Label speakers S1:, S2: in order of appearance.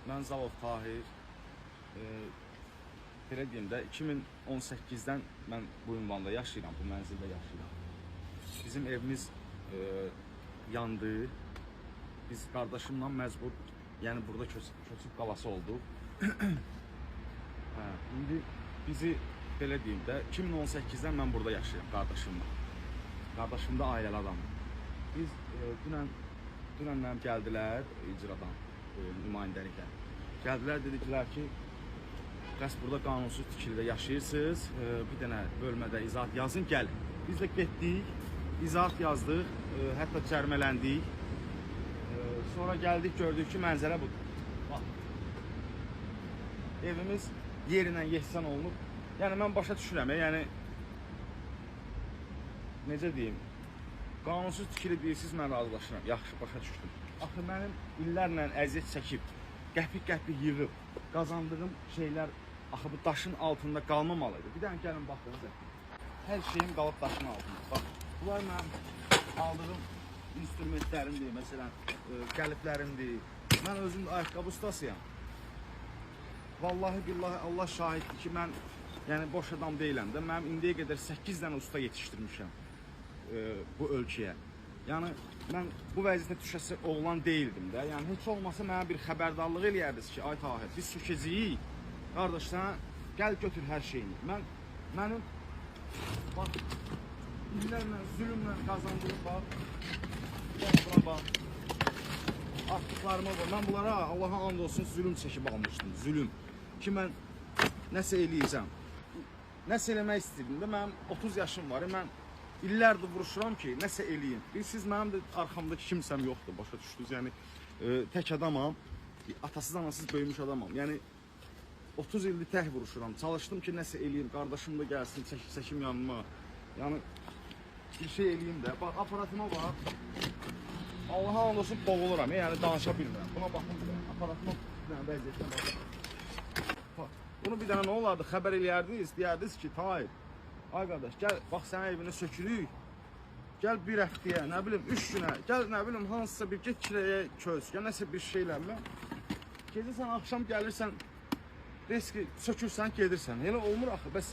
S1: Mən Zavod Tahir. Belə deyim də, 2018-dən mən bu ünvanda yaşayıram, bu mənzildə yaşayıram. Bizim evimiz yandı. Biz qardaşımla məcbur, yəni burada köçüb qalası olduq. İndi bizi belə deyim də, 2018-dən mən burada yaşayıram qardaşımla. Qardaşım da ailəli adamdır. Biz dünən mənim gəldilər icradan, nümayəndəliklər. Gəldilər, dedilər ki, bəs burada qanunsuz tikilidə yaşayırsınız, bir dənə bölmədə izahat yazın, gəlin. Biz də getdik, izahat yazdıq, hətta cərmələndik. Sonra gəldik, gördük ki, mənzərə budur. Bax, evimiz yerindən yehsan olunub. Yəni, mən başa düşürəm, yəni, necə deyim, qanunsuz tikili deyirsiniz, mən razılaşıram, yaxşı, başa düşdüm. Axı, mənim illərlə əziyyət çəkib, qəpik-qəpik yığıb, qazandığım şeylər, axı, bu daşın altında qalmamalıydı. Bir dənə gəlin, baxın, hər şeyim qalıb daşın altında. Bax, bunlar mənim aldığım instrumentlərimdir, məsələn, qəliblərimdir. Mən özüm ayaqqabı ustasıyam. Vallahi billahi Allah şahiddir ki, mən yəni boş adam deyiləm də. Mənim indiyə qədər 8 dənə usta yetişdirmişəm bu ölkəyə. Yəni mən bu vəziyyətə düşəsi oğlan deyildim də. Yəni heç olmasa mənə bir xəbərdarlıq eləyərdiniz ki, ay Tahir, biz sökəcəyik. Qardaş, sən gəl götür hər şeyini. Mənim bax, illərlə, zülümlə qazandığım bax, buna bax, atdıqlarıma bax. Mən bunlara Allaha and olsun zülüm çəkib almışdım, zülüm. Ki mən nəsə eləyəcəm. Nəsə eləmək istəyirdim də, mənim 30 yaşım var, mən illərdir vuruşuram ki, nəsə eləyim. Siz mənim də arxamdakı kimsəm yoxdur, başa düşdünüz. Yəni, tək adamam, atasız anasız böyümüş adamam. Yəni, 30 ildir tək vuruşuram. Çalışdım ki, nəsə eləyim, qardaşım da gəlsin, çəkim yanıma. Yəni, bir şey eləyim də. Bax, aparatıma bax. Allaha and olsun boğuluram, yəni danışa bilmirəm. Buna baxın, aparatıma vəziyyətlə baxın. Bunu bir dənə nə olardı, xəbər eləyərdiniz, deyərdiniz ki, Tahir, ay qardaş, gəl, bax, sənin evinə sökülük, gəl bir həftəyə, nə bilim, 3 günə, gəl, nə bilim, hansısa bir get kirəyə köz, gəl, nəsə bir şeylərlə, gedirsən, axşam gəlirsən, riski sökürsən, gedirsən, elə olmur axı, bəs